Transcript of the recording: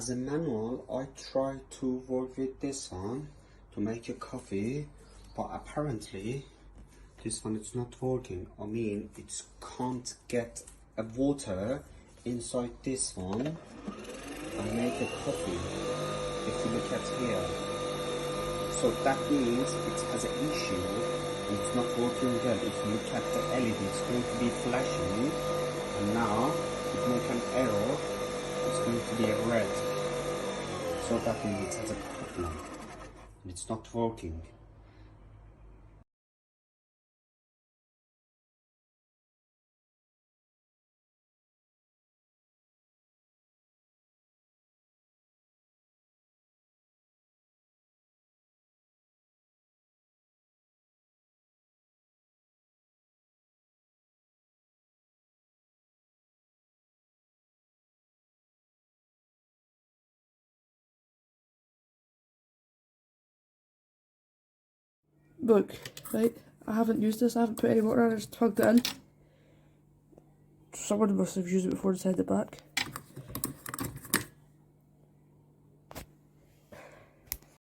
as a manual, I try to work with this one to make a coffee, but apparently this one is not working. I mean, it can't get a water inside this one and make a coffee. If you look at here, so that means it has an issue and it's not working well. If you look at the LED, it's going to be flashing, and now it make an error. It's going to be a red. So that means it has a problem and it's not working. Look, right, I haven't used this, I haven't put any water in, I just plugged it in. Someone must have used it before and sent it back.